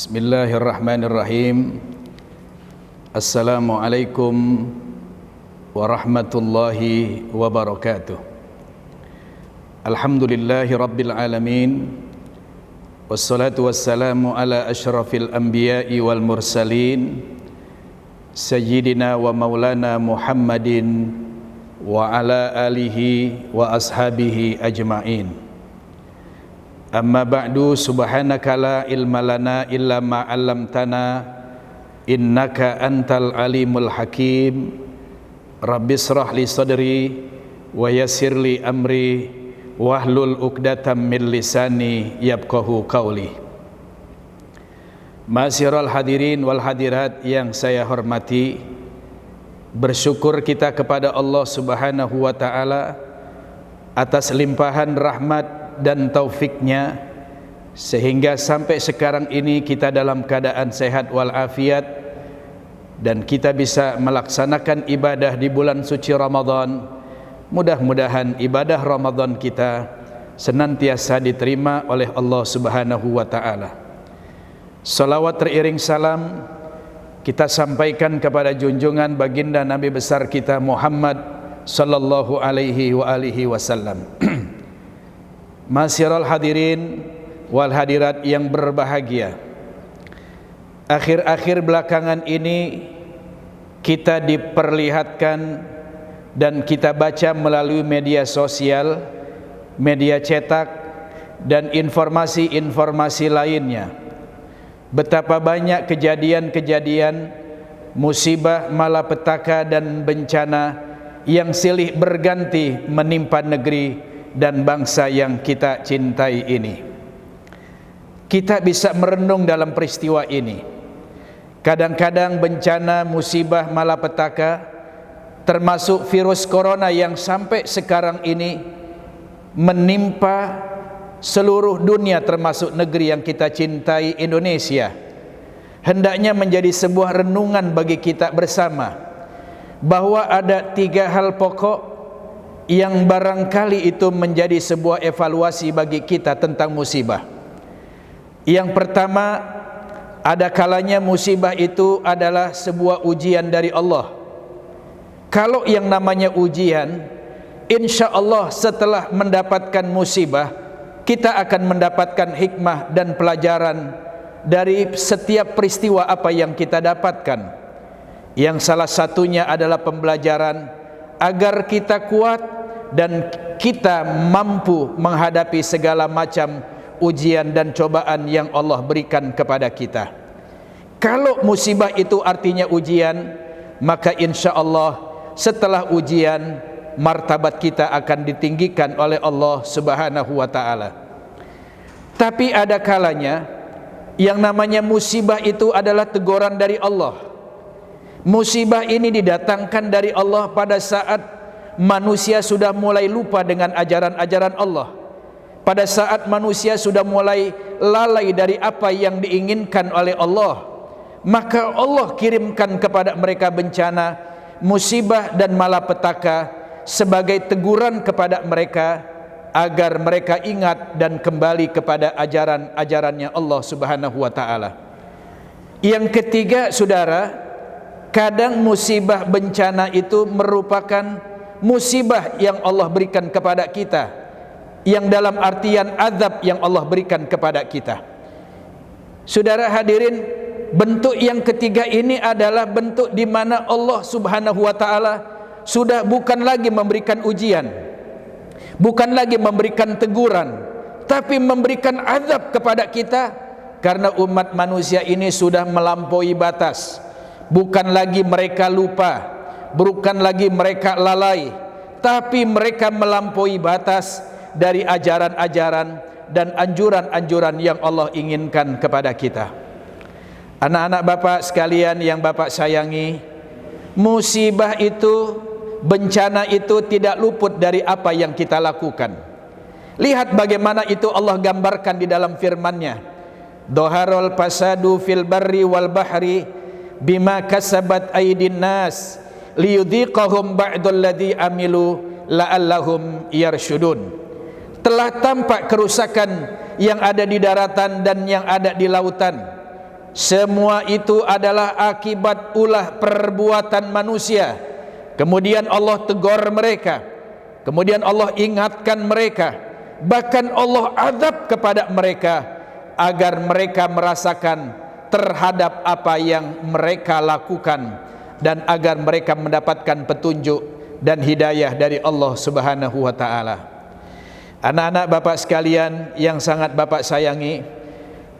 Bismillahirrahmanirrahim. Assalamualaikum warahmatullahi wabarakatuh. Alhamdulillahi rabbil alamin. Wassalatu wassalamu ala asyrafil anbiya'i wal mursalin, sayyidina wa maulana Muhammadin wa ala alihi wa ashabihi ajma'in. Amma ba'du, subhanaka la ilma lana illa ma 'allamtana innaka antal alimul hakim. Rabbishrah li sadri wa yassir li amri wahlul 'uqdatam min lisani yafqahu qawli. Ma'asyiral hadirin wal hadirat yang saya hormati, bersyukur kita kepada Allah Subhanahu wa taala atas limpahan rahmat dan taufiknya sehingga sampai sekarang ini kita dalam keadaan sehat walafiat dan kita bisa melaksanakan ibadah di bulan suci Ramadan. Mudah-mudahan ibadah Ramadan kita senantiasa diterima oleh Allah Subhanahu wa taala. Salawat teriring salam kita sampaikan kepada junjungan baginda Nabi besar kita Muhammad sallallahu alaihi wasallam. Masyiral hadirin wal hadirat yang berbahagia, akhir-akhir belakangan ini kita diperlihatkan dan kita baca melalui media sosial, media cetak dan informasi-informasi lainnya betapa banyak kejadian-kejadian musibah, malapetaka dan bencana yang silih berganti menimpa negeri dan bangsa yang kita cintai ini. Kita bisa merenung dalam peristiwa ini. Kadang-kadang bencana, musibah, malapetaka termasuk virus corona yang sampai sekarang ini menimpa seluruh dunia termasuk negeri yang kita cintai, Indonesia. Hendaknya menjadi sebuah renungan bagi kita bersama bahwa ada 3 hal pokok yang barangkali itu menjadi sebuah evaluasi bagi kita tentang musibah. Yang pertama, ada kalanya musibah itu adalah sebuah ujian dari Allah. Kalau yang namanya ujian, insya Allah setelah mendapatkan musibah, kita akan mendapatkan hikmah dan pelajaran dari setiap peristiwa apa yang kita dapatkan. Yang salah satunya adalah pembelajaran agar kita kuat dan kita mampu menghadapi segala macam ujian dan cobaan yang Allah berikan kepada kita. Kalau musibah itu artinya ujian, maka insya Allah setelah ujian martabat kita akan ditinggikan oleh Allah Subhanahu wa taala. Tapi ada kalanya yang namanya musibah itu adalah teguran dari Allah. Musibah ini didatangkan dari Allah pada saat manusia sudah mulai lupa dengan ajaran-ajaran Allah. Pada saat manusia sudah mulai lalai dari apa yang diinginkan oleh Allah, maka Allah kirimkan kepada mereka bencana, musibah dan malapetaka sebagai teguran kepada mereka agar mereka ingat dan kembali kepada ajaran-ajarannya Allah Subhanahu wa taala. Yang ketiga, saudara, kadang musibah bencana itu merupakan musibah yang Allah berikan kepada kita, yang dalam artian azab yang Allah berikan kepada kita. Saudara hadirin, bentuk yang ketiga ini adalah bentuk di mana Allah Subhanahu wa taala sudah bukan lagi memberikan ujian, bukan lagi memberikan teguran, tapi memberikan azab kepada kita karena umat manusia ini sudah melampaui batas. Bukan lagi mereka lupa, bukan lagi mereka lalai, tapi mereka melampaui batas dari ajaran-ajaran dan anjuran-anjuran yang Allah inginkan kepada kita. Anak-anak Bapak sekalian yang Bapak sayangi, musibah itu, bencana itu tidak luput dari apa yang kita lakukan. Lihat bagaimana itu Allah gambarkan di dalam firman-Nya. Dhaharul fasadu fil barri wal bahri bima kasabat aydin nas liyudhiqahum ba'dal ladzi amilu la'allahum yarsyudun. Telah tampak kerusakan yang ada di daratan dan yang ada di lautan semua itu adalah akibat ulah perbuatan manusia. Kemudian Allah tegur mereka, kemudian Allah ingatkan mereka, bahkan Allah azab kepada mereka agar mereka merasakan terhadap apa yang mereka lakukan, dan agar mereka mendapatkan petunjuk dan hidayah dari Allah Subhanahu wa taala. Anak-anak Bapak sekalian yang sangat Bapak sayangi,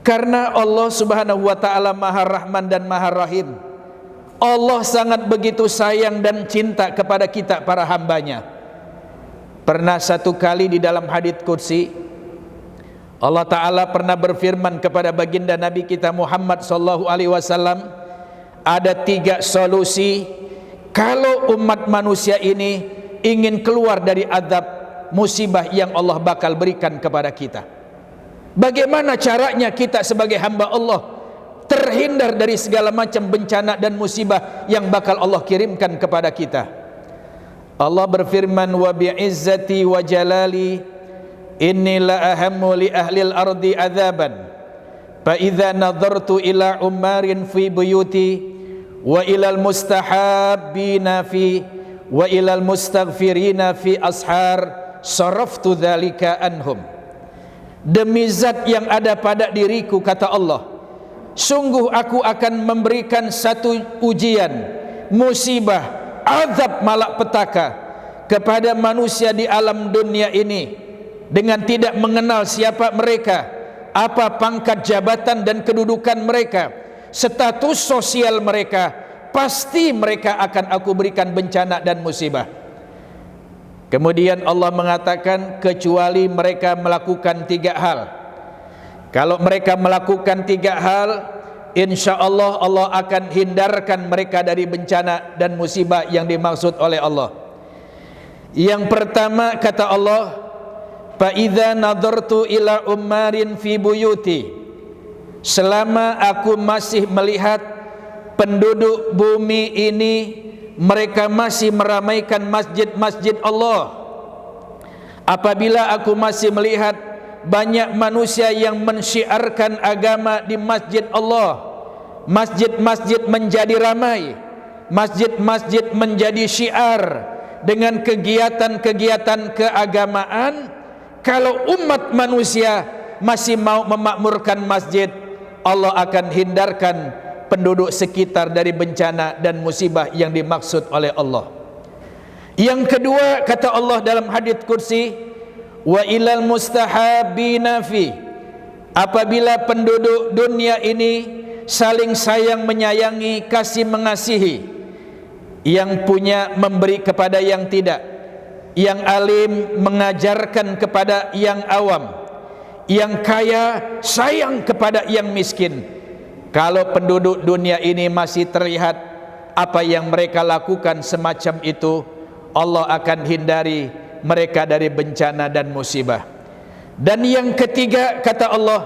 karena Allah Subhanahu wa taala Maha Rahman dan Maha Rahim, Allah sangat begitu sayang dan cinta kepada kita para hambanya. Pernah satu kali di dalam hadits qudsi, Allah Ta'ala pernah berfirman kepada baginda Nabi kita Muhammad SAW, ada 3 solusi kalau umat manusia ini ingin keluar dari azab musibah yang Allah bakal berikan kepada kita. Bagaimana caranya kita sebagai hamba Allah terhindar dari segala macam bencana dan musibah yang bakal Allah kirimkan kepada kita? Allah berfirman, wa bi'izzati wa jalali inni la ahammu li ahlil ardi adzaban fa idza nadartu ila umarin fi buyuti wa ilal mustahabbina fi wa ilal mustaghfirina fi ashar saraftu dzalika anhum. Demi zat yang ada pada diriku, kata Allah, sungguh aku akan memberikan satu ujian, musibah, azab malapetaka kepada manusia di alam dunia ini dengan tidak mengenal siapa mereka, apa pangkat jabatan dan kedudukan mereka, status sosial mereka, pasti mereka akan aku berikan bencana dan musibah. Kemudian Allah mengatakan, kecuali mereka melakukan 3 hal. Kalau mereka melakukan 3 hal, insya Allah Allah akan hindarkan mereka dari bencana dan musibah yang dimaksud oleh Allah. Yang pertama, kata Allah, fa idza nadartu ila ummarin fi buyuti, selama aku masih melihat penduduk bumi ini mereka masih meramaikan masjid-masjid Allah, apabila aku masih melihat banyak manusia yang mensyiarkan agama di masjid Allah, masjid-masjid menjadi ramai, masjid-masjid menjadi syiar dengan kegiatan-kegiatan keagamaan, kalau umat manusia masih mau memakmurkan masjid, Allah akan hindarkan penduduk sekitar dari bencana dan musibah yang dimaksud oleh Allah. Yang kedua, kata Allah dalam hadits qudsi, wa ilal mustahabina fi, apabila penduduk dunia ini saling sayang menyayangi, kasih mengasihi, yang punya memberi kepada yang tidak, yang alim mengajarkan kepada yang awam, yang kaya sayang kepada yang miskin. Kalau penduduk dunia ini masih terlihat apa yang mereka lakukan semacam itu, Allah akan hindari mereka dari bencana dan musibah. Dan yang ketiga, kata Allah,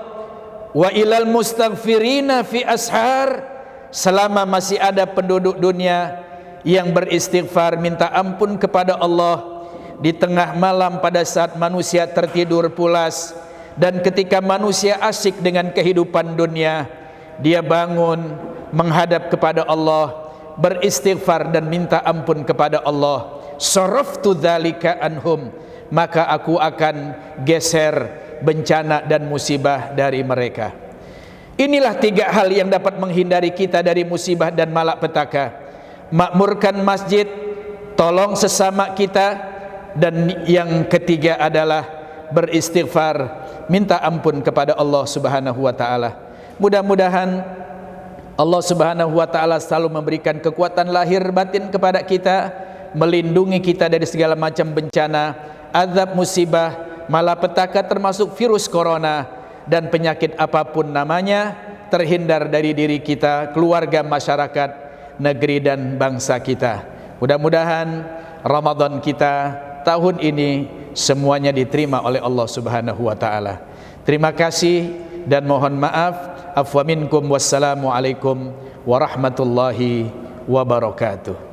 wa ilal mustaghfirina fi ashar, selama masih ada penduduk dunia yang beristighfar, minta ampun kepada Allah di tengah malam pada saat manusia tertidur pulas, dan ketika manusia asik dengan kehidupan dunia, dia bangun menghadap kepada Allah, beristighfar dan minta ampun kepada Allah, saraftu dzalika anhum, maka aku akan geser bencana dan musibah dari mereka. Inilah 3 hal yang dapat menghindari kita dari musibah dan malapetaka: makmurkan masjid, tolong sesama kita, dan yang ketiga adalah beristighfar, minta ampun kepada Allah Subhanahu wa taala. Mudah-mudahan Allah Subhanahu wa taala selalu memberikan kekuatan lahir batin kepada kita, melindungi kita dari segala macam bencana, azab, musibah, malapetaka, termasuk virus corona dan penyakit apapun namanya, terhindar dari diri kita, keluarga, masyarakat, negeri dan bangsa kita. Mudah-mudahan Ramadan kita tahun ini semuanya diterima oleh Allah Subhanahu wa taala. Terima kasih dan mohon maaf. Afwa minkum, wassalamu alaikum warahmatullahi wabarakatuh.